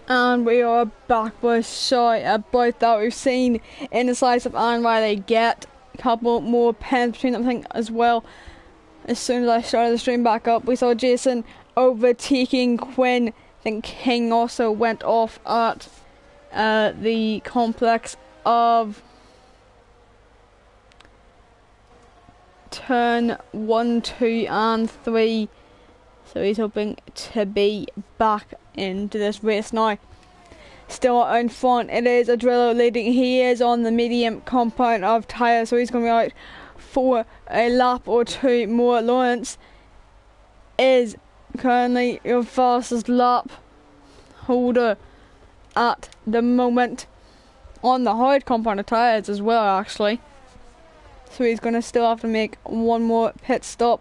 And we are back with sorry about that. We've seen in the slice of Aaron Riley get a couple more pens between them, I think, as well. As soon as I started the stream back up, we saw Jason overtaking Quinn. I think King also went off at the complex of turn 1, 2 and 3. So he's hoping to be back into this race now. Still out in front, it is Adrillo leading. He is on the medium compound of tyres, so he's going to be out for a lap or two more. Lawrence is currently your fastest lap holder at the moment on the hard compound of tyres as well, actually. So he's going to still have to make one more pit stop.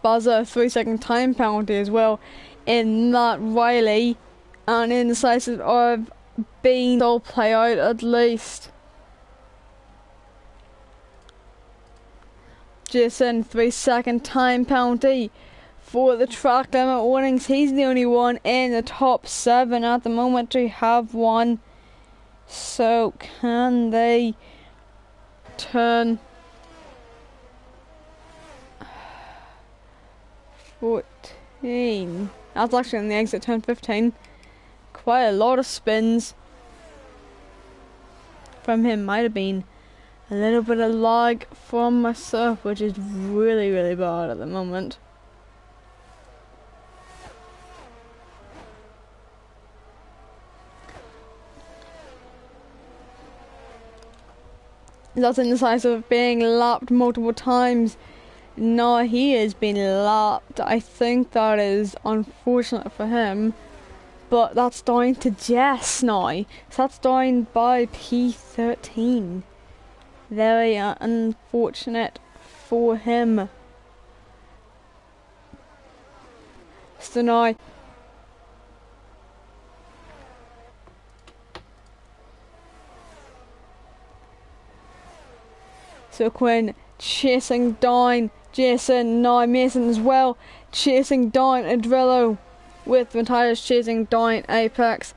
But there's a 3-second time penalty as well in that Riley and in the slices of Bean will play out at least. Jason, 3-second time penalty for the track limit warnings. He's the only one in the top 7 at the moment to have one. So can they turn 14? That's actually on the exit turn 15. Quite a lot of spins from him. Might have been a little bit of lag from myself, which is really, really bad at the moment. That's in the size of being lapped multiple times. No, he has been lapped. I think that is unfortunate for him. But that's down to Jess now. So that's down by P13. Very unfortunate for him. So now so Quinn chasing down Jason, now Mason as well, chasing down Adrillo, with Matthias chasing down Apex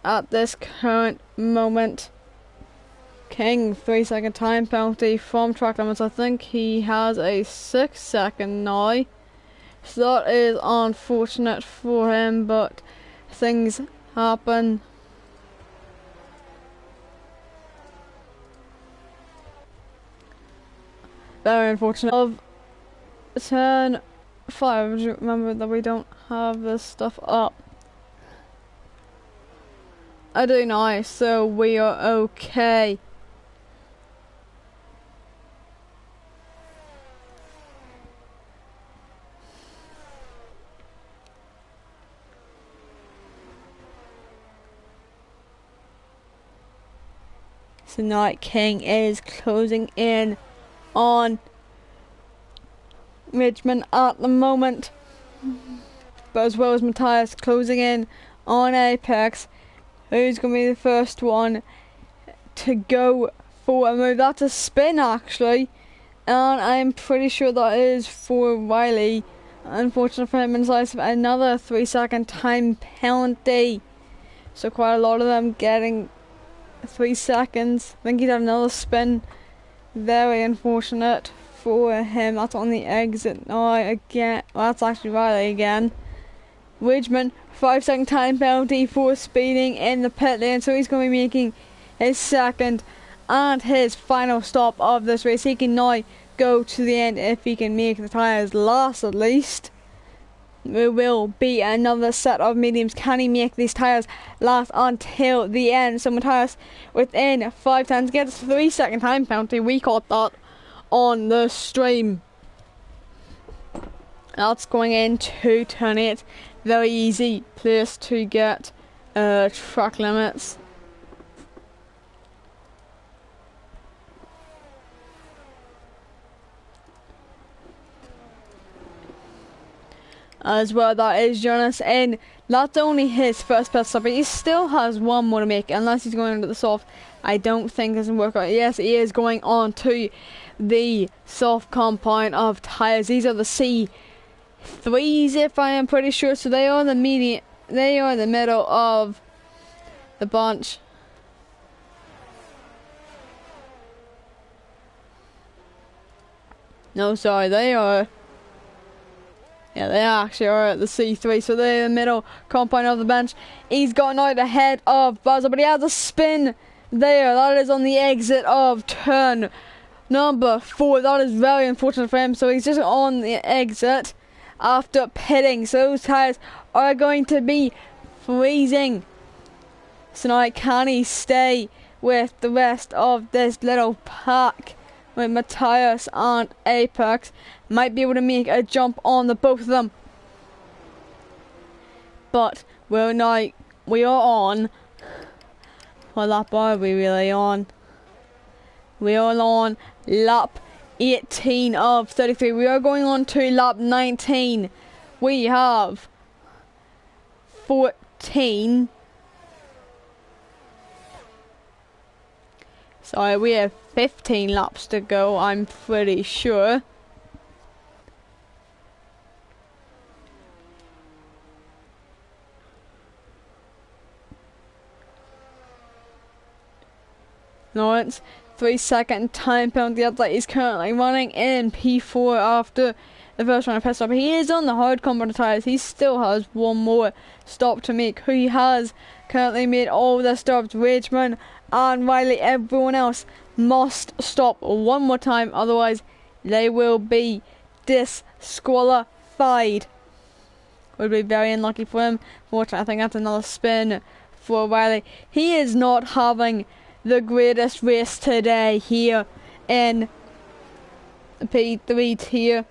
at this current moment. King, 3-second time penalty from track limits. I think he has a 6-second now. So that is unfortunate for him, but things happen. Very unfortunate. Of turn 5, remember that we don't have this stuff up. I do now, so we are okay. So now King is closing in on Richmond at the moment, but as well as Matthias closing in on Apex, who's going to be the first one to go for a move. That's a spin actually, and I'm pretty sure that is for Riley. Unfortunate for him, and another 3-second time penalty. So quite a lot of them getting 3 seconds. I think he'd have another spin. Very unfortunate for him. That's on the exit now again. Well, that's actually Riley again. Ridgeman, 5-second time penalty for speeding in the pit lane. So he's going to be making his second and his final stop of this race. He can now go to the end if he can make the tyres last at least. There will be another set of mediums. Can he make these tyres last until the end? So Matthias within 5 times gets a 3-second time penalty. We caught that on the stream. That's going into turn 8. Very easy place to get track limits. As well, that is Jonas in. That's only his first pit stop, but he still has one more to make, unless he's going into the soft. I don't think this will work out. Yes, he is going on to the soft compound of tyres. These are the C3s, if I am pretty sure. So they are the medium. they are in the middle of the bunch. No, sorry, they are. Yeah, they actually are at the C3, so they're in the middle compound of the bench. He's gotten out ahead of Buzzer, but he has a spin there. That is on the exit of turn number 4. That is very unfortunate for him. So he's just on the exit after pitting. So those tires are going to be freezing. So now can he stay with the rest of this little pack? With Matthias and Apex, might be able to make a jump on the both of them. But we are on. What lap are we really on? We are on lap 18 of 33. We are going on to lap 19. We have 14. Sorry, we have 15 laps to go, I'm pretty sure. Lawrence, 3-second time penalty that is currently running in P4 after the first round of pit stop. He is on the hard compound tires. He still has one more stop to make. He has currently made all the stops. Ridgeman and Riley, everyone else must stop one more time, otherwise they will be disqualified. Would be very unlucky for him. Fortunately, I think that's another spin for Riley. He is not having the greatest race today here in the P3 tier.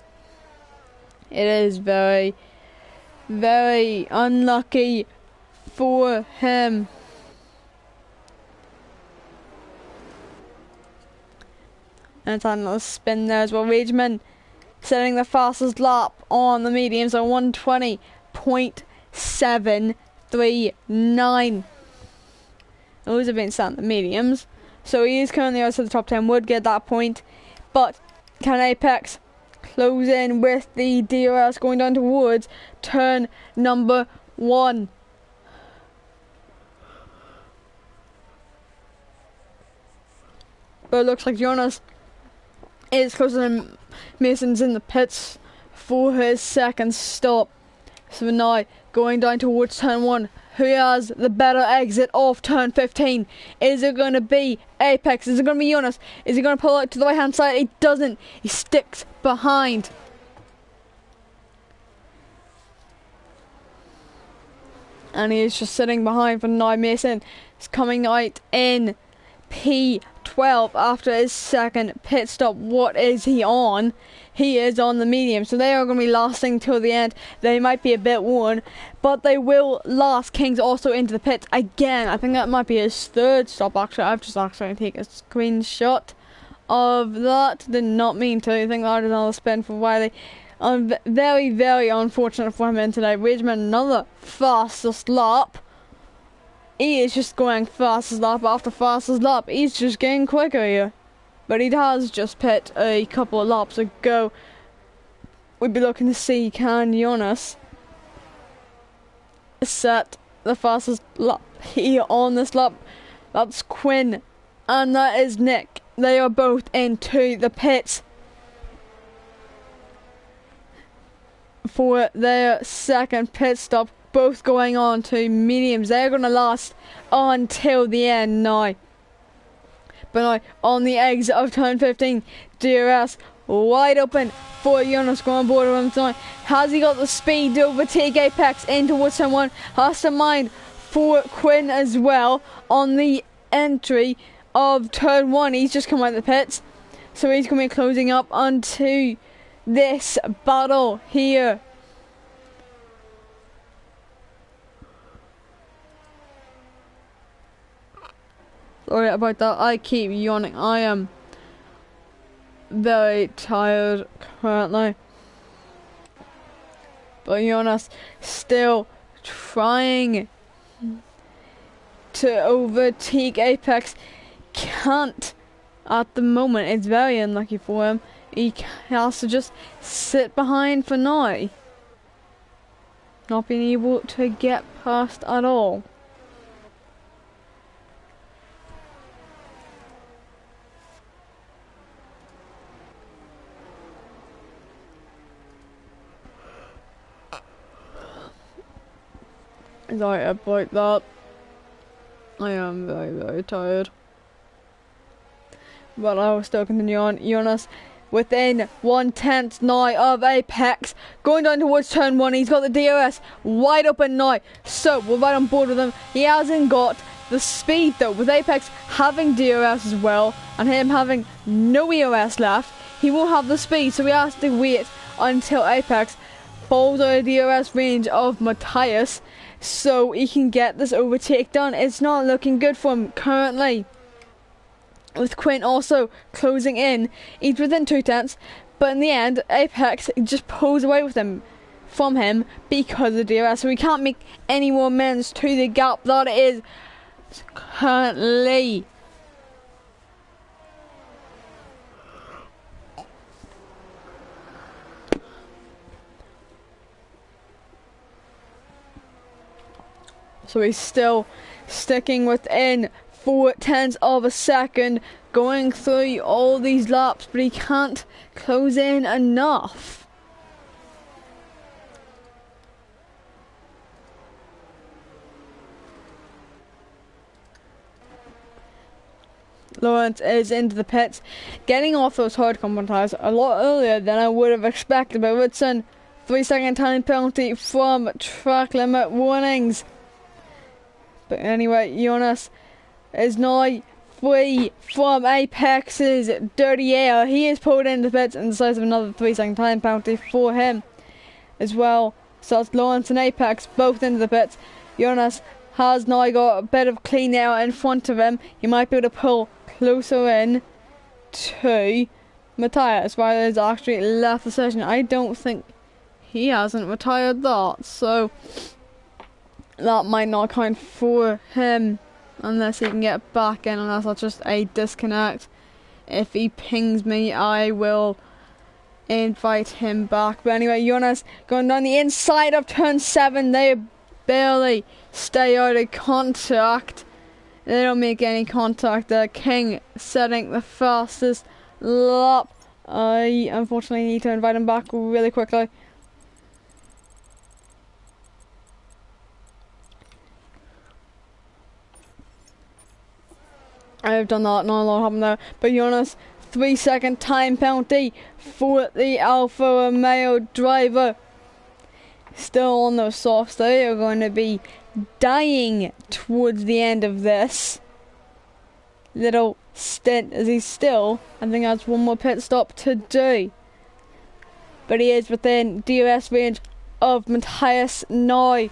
It is very, very unlucky for him. And it's another spin there as well. Rageman setting the fastest lap on the mediums at 120.739. Those have been set on the mediums. So he is currently outside the top 10, would get that point. But can Apex close in with the DRS going down towards turn number 1? But it looks like Jonas is closer than Mason's in the pits for his second stop. So now going down towards turn 1. Who has the better exit off turn 15? Is it going to be Apex? Is it going to be Jonas? Is he going to pull out to the right hand side? He doesn't. He sticks behind. And he is just sitting behind for now. Mason is coming out in P12 after his second pit stop. What is he on? He is on the medium, so they are going to be lasting till the end. They might be a bit worn, but they will last. King's also into the pits again. I think that might be his third stop actually. I've just actually taken a screenshot of that. Did not mean to. I think that is another spin for Wiley. Very, very unfortunate for him in today. Ridgeman, another fastest lap. He is just going fastest lap after fastest lap. He's just getting quicker here. But he has just pit a couple of laps ago. We'd be looking to see can Jonas set the fastest lap here on this lap. That's Quinn and that is Nick. They are both into the pits for their second pit stop. Both going on to mediums. They're going to last until the end now. But now on the exit of turn 15, DRS wide open for Jonas going board of him tonight. Has he got the speed to overtake Apex in towards turn 1? Has to mind for Quinn as well on the entry of turn 1. He's just come out of the pits, so he's going to be closing up onto this battle here. Sorry about that, I keep yawning. I am very tired currently. But Jonas still trying to overtake Apex. Can't at the moment. It's very unlucky for him. He has to just sit behind for now. not being able to get past at all. Sorry about that. I am very, very tired. But I will still continue on. Jonas within 1/10 now of Apex. Going down towards turn 1. He's got the DRS wide open now. So we're right on board with him. He hasn't got the speed though. With Apex having DRS as well and him having no ERS left, he will have the speed. So we have to wait until Apex falls out of the DRS range of Matthias so he can get this overtake done. It's not looking good for him currently. With Quinn also closing in, he's within 2/10, but in the end, Apex just pulls away from him because of DRS. So we can't make any more amends to the gap that it is currently. So he's still sticking within 0.4 of a second, going through all these laps, but he can't close in enough. Lawrence is into the pits, getting off those hard compound tires a lot earlier than I would have expected, but Ritson, 3-second time penalty from track limit warnings. But anyway, Jonas is now free from Apex's dirty air. He is pulled into the pits and decides of another 3-second time penalty for him as well. So it's Lawrence and Apex both into the pits. Jonas has now got a bit of clean air in front of him. He might be able to pull closer in to Matthias, while he's actually left the session. I don't think he hasn't retired that, so that might not count for him unless he can get back in, unless that's just a disconnect. If he pings me, I will invite him back. But anyway, Jonas going down the inside of turn 7. They barely stay out of contact. They don't make any contact. King setting the fastest lap. I unfortunately need to invite him back really quickly. I have done that, not a lot happened there. But Jonas, 3-second time penalty for the Alfa Romeo driver. Still on those softs, they are going to be dying towards the end of this little stint, as he's still, I think has one more pit stop to do. But he is within DRS range of Matthias now.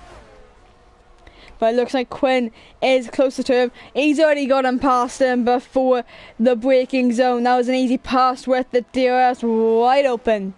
But it looks like Quinn is closer to him. He's already got him past him before the braking zone. That was an easy pass with the DRS wide open.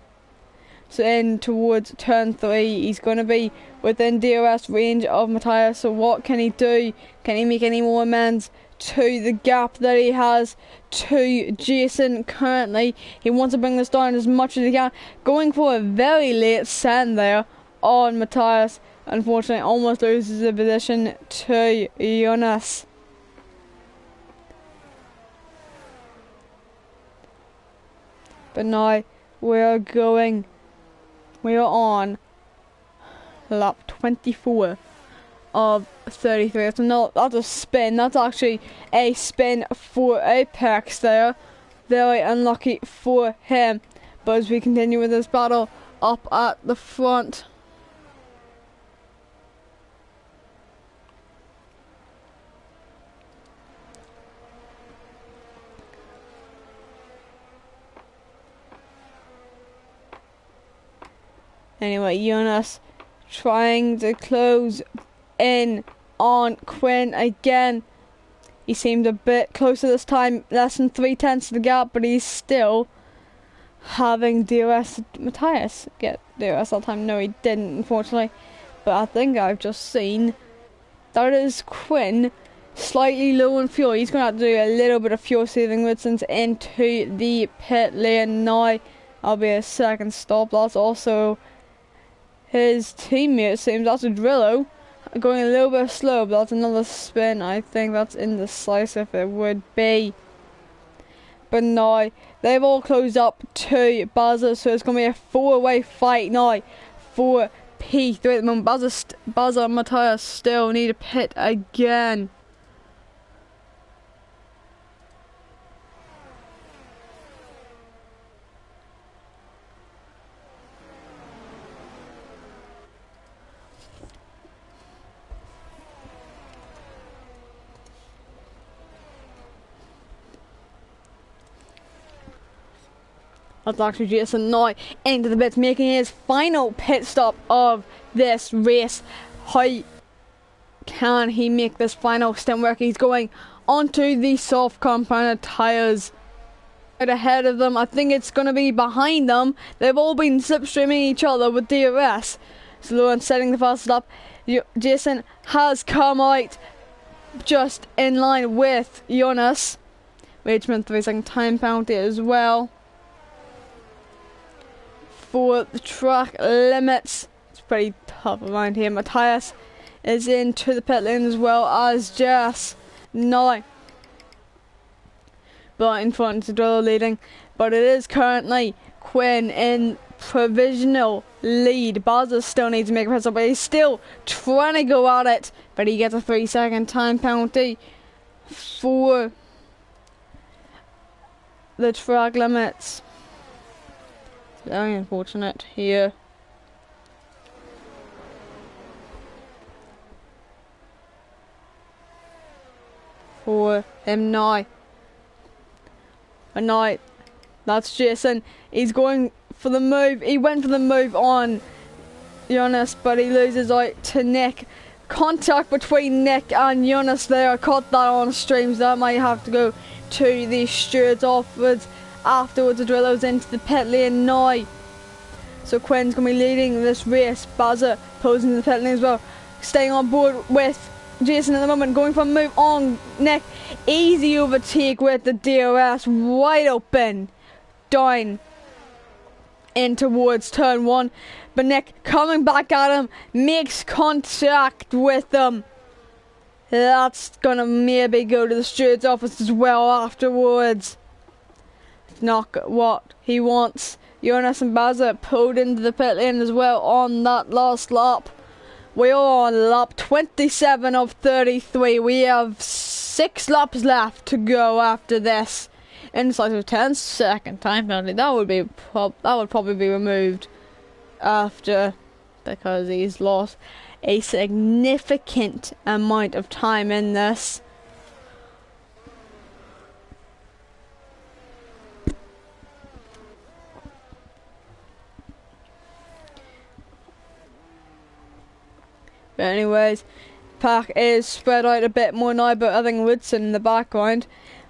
So in towards turn 3, he's going to be within DRS range of Matthias. So what can he do? Can he make any more amends to the gap that he has to Jason currently? He wants to bring this down as much as he can. Going for a very late send there on Matthias. Unfortunately, almost loses the position to Jonas. But now we are on lap 24 of 33. That's a spin. That's actually a spin for Apex there. Very unlucky for him. But as we continue with this battle up at the front, anyway, Jonas trying to close in on Quinn again. He seemed a bit closer this time, less than 3/10 of the gap, but he's still having DRS Matthias get DRS all the time. No, he didn't, unfortunately. But I think I've just seen that is Quinn slightly low on fuel. He's going to have to do a little bit of fuel saving distance into the pit lane now. I'll be a second stop. That's also his teammate, it seems. That's a Drillo. Going a little bit slow, but that's another spin. I think that's indecisive, it would be. But now, they've all closed up to Buzzer, so it's going to be a four-way fight now for P3 at the moment. Buzzer and Matthias still need a pit again. That's actually Jason now into the pits, making his final pit stop of this race. How can he make this final stint work? He's going onto the soft compounded tyres. Right ahead of them, I think it's going to be behind them. They've all been slipstreaming each other with DRS. So Lawrence setting the fastest up. Jason has come out just in line with Jonas. Richmond 3-second time penalty as well. For the track limits, it's pretty tough around here. Matthias is into the pit lane as well as Jess now, but in front of Drillo leading, but it is currently Quinn in provisional lead. Bazza still needs to make a pit stop, but he's still trying to go at it, but he gets a 3-second time penalty for the track limits. Very unfortunate here. For him now. And now, that's Jason. He's going for the move. He went for the move on Jonas, but he loses out to Nick. Contact between Nick and Jonas there. I caught that on streams. That might have to go to the stewards afterwards. The Drillo's into the pit lane now. So Quinn's going to be leading this race. Bazza posing in the pit lane as well. Staying on board with Jason at the moment. Going for a move on Nick. Easy overtake with the DRS. Wide open. Down in towards turn one. But Nick coming back at him. Makes contact with them. That's going to maybe go to the steward's office as well afterwards. Not what he wants. Jonas and Bazza pulled into the pit lane as well on that last lap. We are on lap 27 of 33. We have 6 laps left to go after this. Inside of 10-second time penalty. That would probably be removed after, because he's lost a significant amount of time in this. But anyways, pack is spread out a bit more now, but I think Woodson in the background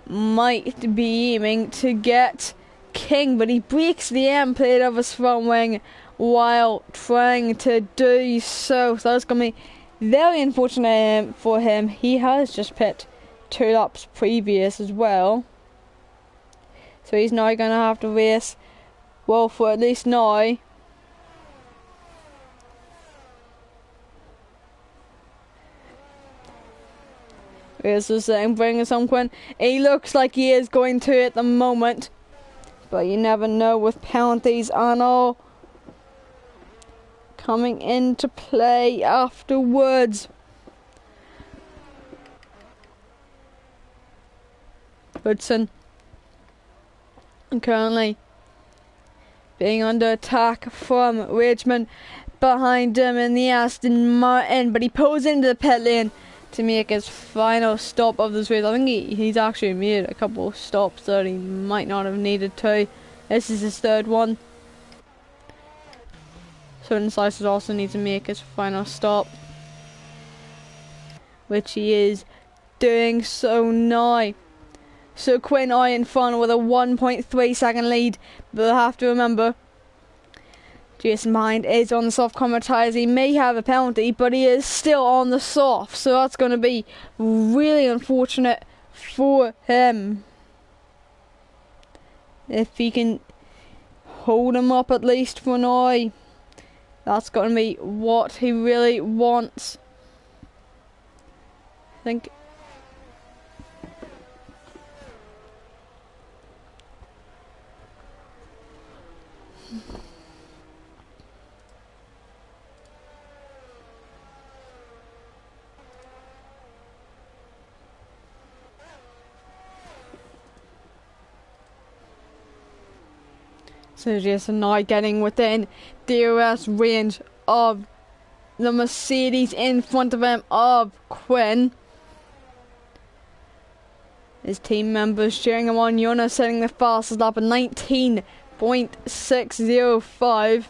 might be aiming to get King, but he breaks the end plate of his front wing while trying to do so. So that's going to be very unfortunate for him. He has just pit 2 laps previous as well. So he's now going to have to race, well, for at least now. Here's the same, bringing some Quinn. He looks like he is going to at the moment, but you never know with penalties and all coming into play afterwards. Hudson currently being under attack from Richmond behind him in the Aston Martin, but he pulls into the pit lane to make his final stop of this race. I think he's actually made a couple of stops that he might not have needed to. This is his 3rd one. So Incisors also needs to make his final stop, which he is doing so now. So Quinn are in front with a 1.3 second lead, but I have to remember Jason behind is on the soft combat tyres. He may have a penalty, but he is still on the soft, so that's going to be really unfortunate for him. If he can hold him up at least for now. That's got to be what he really wants. I think. So Jason now getting within DRS range of the Mercedes in front of him of Quinn. His team members cheering him on. Jonas setting the fastest lap at 19.605.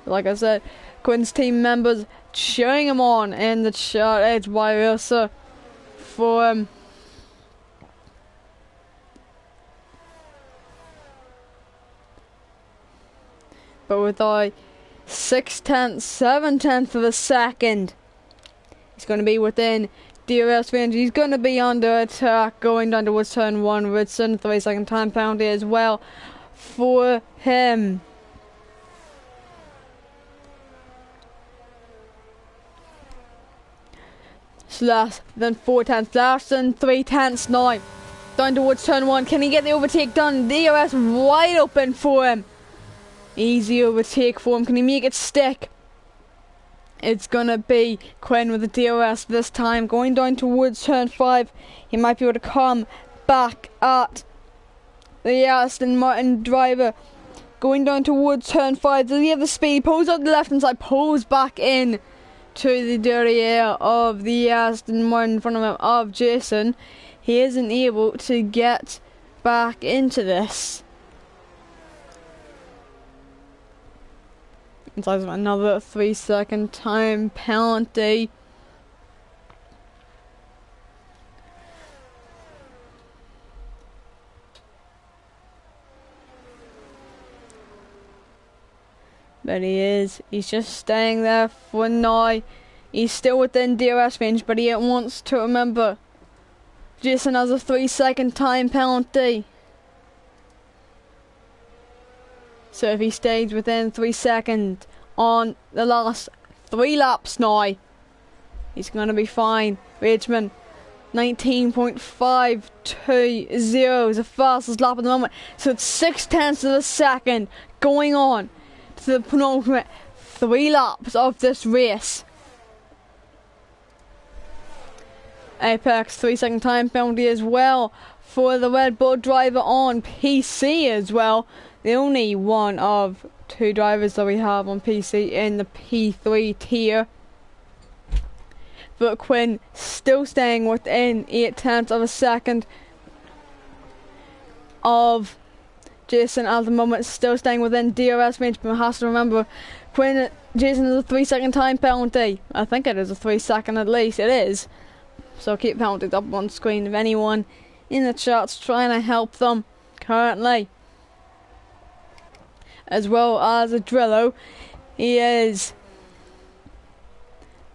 Like I said, Quinn's team members cheering him on in the chart. It's vice versa for him. But with a 7/10 of a second, he's going to be within DRS range. He's going to be under attack going down towards turn 1. Ridson, 3-second time penalty as well for him. So less than 4/10, less than 3/10 now. Down towards turn 1. Can he get the overtake done? DRS wide open for him. Easy overtake for him. Can he make it stick? It's gonna be Quinn with the DRS this time. Going down towards turn 5. He might be able to come back at the Aston Martin driver. Going down towards turn 5. Does he have the speed? He pulls up the left hand side. Pulls back in to the dirty air of the Aston Martin in front of him of Jason. He isn't able to get back into this. It's another 3-second time penalty. But he's just staying there for now. He's still within DRS range, but he wants to remember Jason has a 3-second time penalty. So if he stays within 3 seconds on the last 3 laps now, he's going to be fine. Richmond, 19.520 is the fastest lap at the moment. So it's 0.6 of a second going on to the penultimate 3 laps of this race. Apex 3-second time penalty as well for the Red Bull driver on PC as well. The only one of 2 drivers that we have on PC in the P3 tier. But Quinn still staying within 0.8 of a second of Jason at the moment, still staying within DRS range, but has to remember Jason is a 3-second time penalty. I think it is a 3-second at least, it is. So I'll keep penalties up on screen if anyone in the chat's trying to help them currently. As well as a Drillo, he is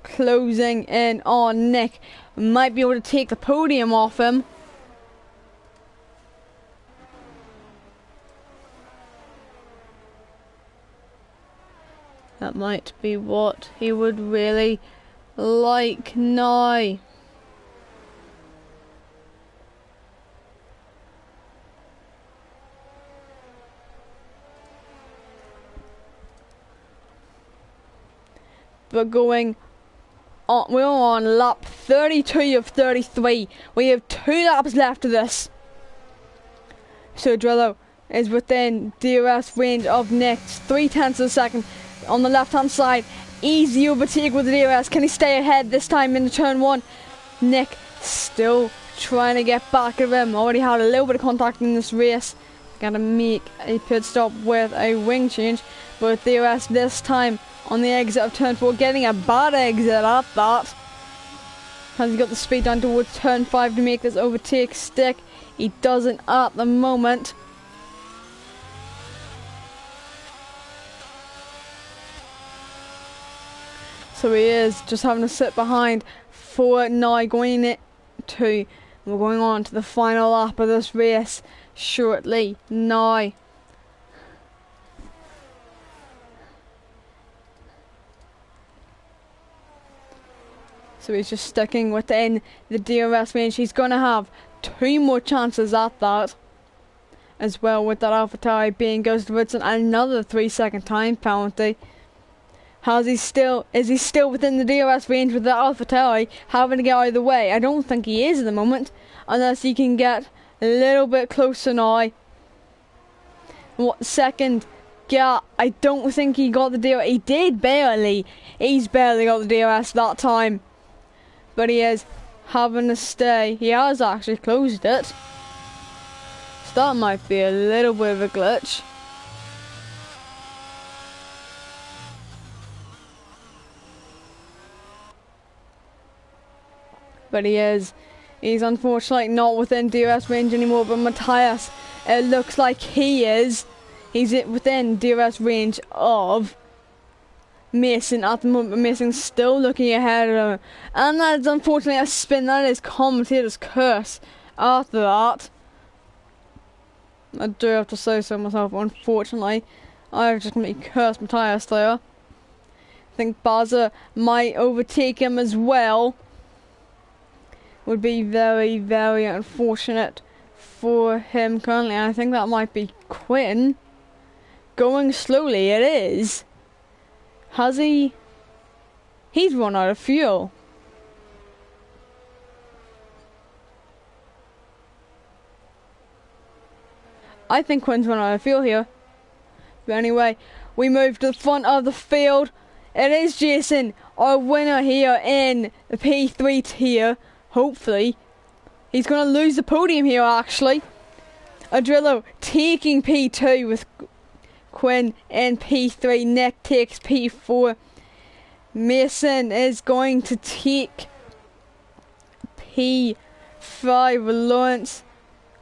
closing in on Nick. Might be able to take the podium off him. That might be what he would really like now. We're going on, we're on lap 32 of 33. We have 2 laps left of this. So Drillo is within DRS range of Nick. 0.3 of a second on the left hand side. Easy overtake with the DRS. Can he stay ahead this time in the turn 1? Nick still trying to get back at him. Already had a little bit of contact in this race. Gotta make a pit stop with a wing change. But DRS this time on the exit of turn 4, getting a bad exit at that. Has he got the speed down towards turn 5 to make this overtake stick? He doesn't at the moment. So he is just having to sit behind for now, going into, we're going on to the final lap of this race shortly now. So he's just sticking within the DRS range. He's going to have 2 more chances at that. As well, with that AlphaTauri being Ghost Woodson, and another 3-second time penalty. Is he still within the DRS range with the AlphaTauri having to get out of the way? I don't think he is at the moment, unless he can get a little bit closer now. What second? Yeah, I don't think he got the DRS. He did barely. He's barely got the DRS that time, but he is having to stay. He has actually closed it. So that might be a little bit of a glitch. But he's unfortunately not within DRS range anymore, but Matthias, it looks like he's within DRS range of Mason at the moment. Mason's still looking ahead of him, and that is unfortunately a spin. That is commentator's curse after that. I do have to say so myself, unfortunately. I've just completely cursed Matthias there. I think Baza might overtake him as well. Would be very, very unfortunate for him currently. I think that might be Quinn. Going slowly, it is. Has he? He's run out of fuel. I think Quinn's run out of fuel here. But anyway, we move to the front of the field. It is Jason, our winner here in the P3 tier. Hopefully. He's going to lose the podium here, actually. Adrillo taking P2 with Quinn in P3. Nick takes P4. Mason is going to take P5. Lawrence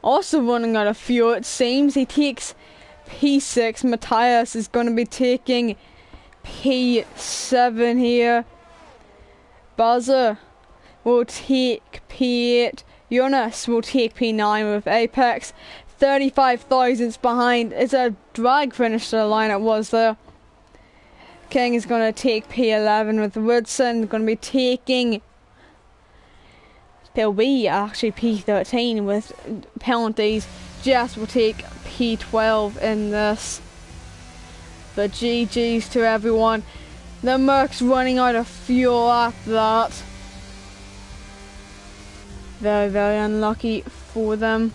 also running out of fuel, it seems. He takes P6. Matthias is going to be taking P7 here. Buzzer will take P8. Jonas will take P9 with Apex. 35 thousandths behind. It's a drag finish to the line it was there. King is going to take P11 with Woodson. Going to be taking... He'll be actually P13 with penalties. Jess will take P12 in this. But GG's to everyone. The Merc's running out of fuel after that. Very, very unlucky for them.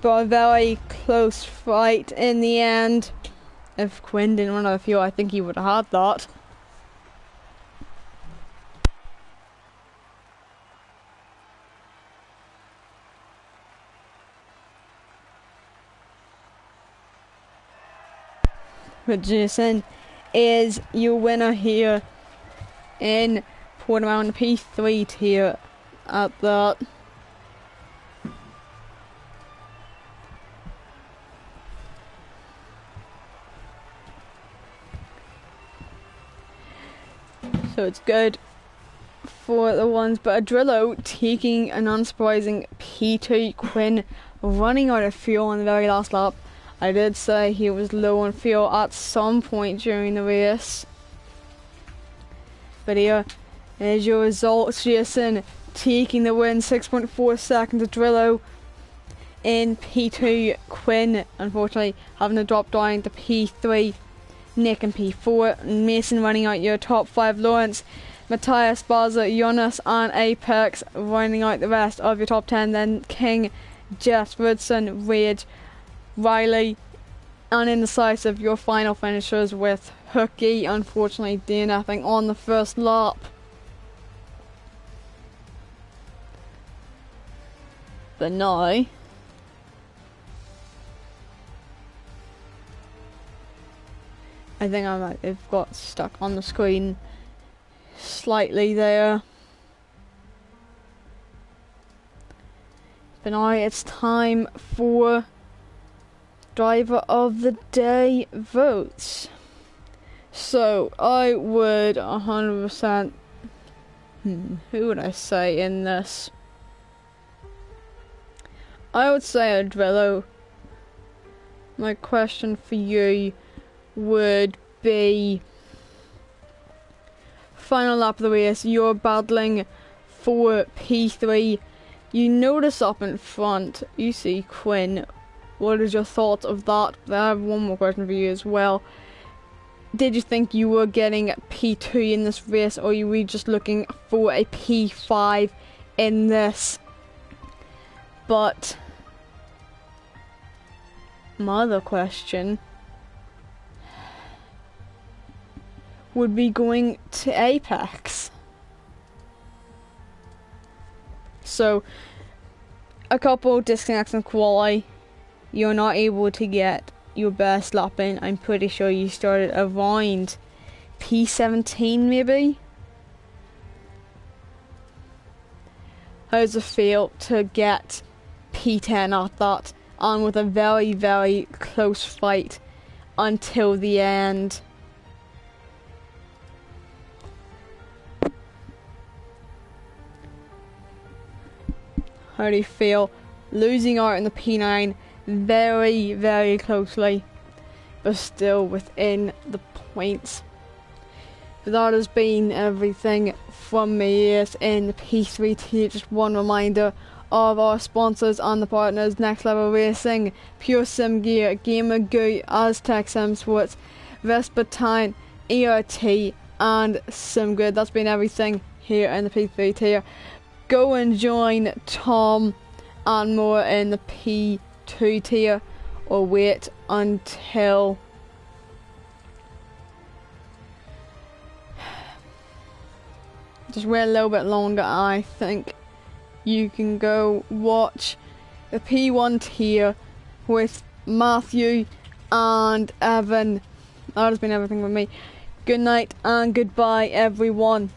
But a very close fight in the end. If Quinn didn't run out of fuel, I think he would have had that. But Jason is your winner here in Portimao in the P3 tier at that. So it's good for the ones, but Adrillo taking an unsurprising P2. Quinn running out of fuel on the very last lap. I did say he was low on fuel at some point during the race. But here is your results. Jason taking the win, 6.4 seconds. Adrillo in P2. Quinn, unfortunately, having to drop down to P3. Nick in P4. Mason running out your top 5. Lawrence, Matthias, Baza, Jonas and Apex running out the rest of your top 10. Then King, Jess, Woodson, Rage, Riley and indecisive your final finishers, with Hooky unfortunately doing nothing on the first lap. But now I think I might have got stuck on the screen slightly there. But now it's time for driver of the day votes. So I would 100% who would I say in this? I would say Adrillo. My question for you would be, final lap of the race, you're battling for P3. You notice up in front, you see Quinn. What is your thoughts of that? I have one more question for you as well. Did you think you were getting P2 in this race, or were you just looking for a P5 in this? But my other question would be going to Apex. So, a couple disconnects in quali, you're not able to get your best lap in. I'm pretty sure you started around P17 maybe. How does it feel to get P10 at that, and with a very, very close fight until the end? How do you feel losing out in the P9 very, very closely, but still within the points? But that has been everything from me in the P3 tier. Just one reminder of our sponsors and the partners: Next Level Racing, Pure Sim Gear, Gamer Goo, Aztec Sim Sports, Vespertine, ERT and SimGrid. That's been everything here in the P3 tier. Go and join Tom and more in the P2 tier, or wait until just wait a little bit longer. I think you can go watch the P1 tier with Matthew and Evan. That has been everything with me. Good night and goodbye, everyone.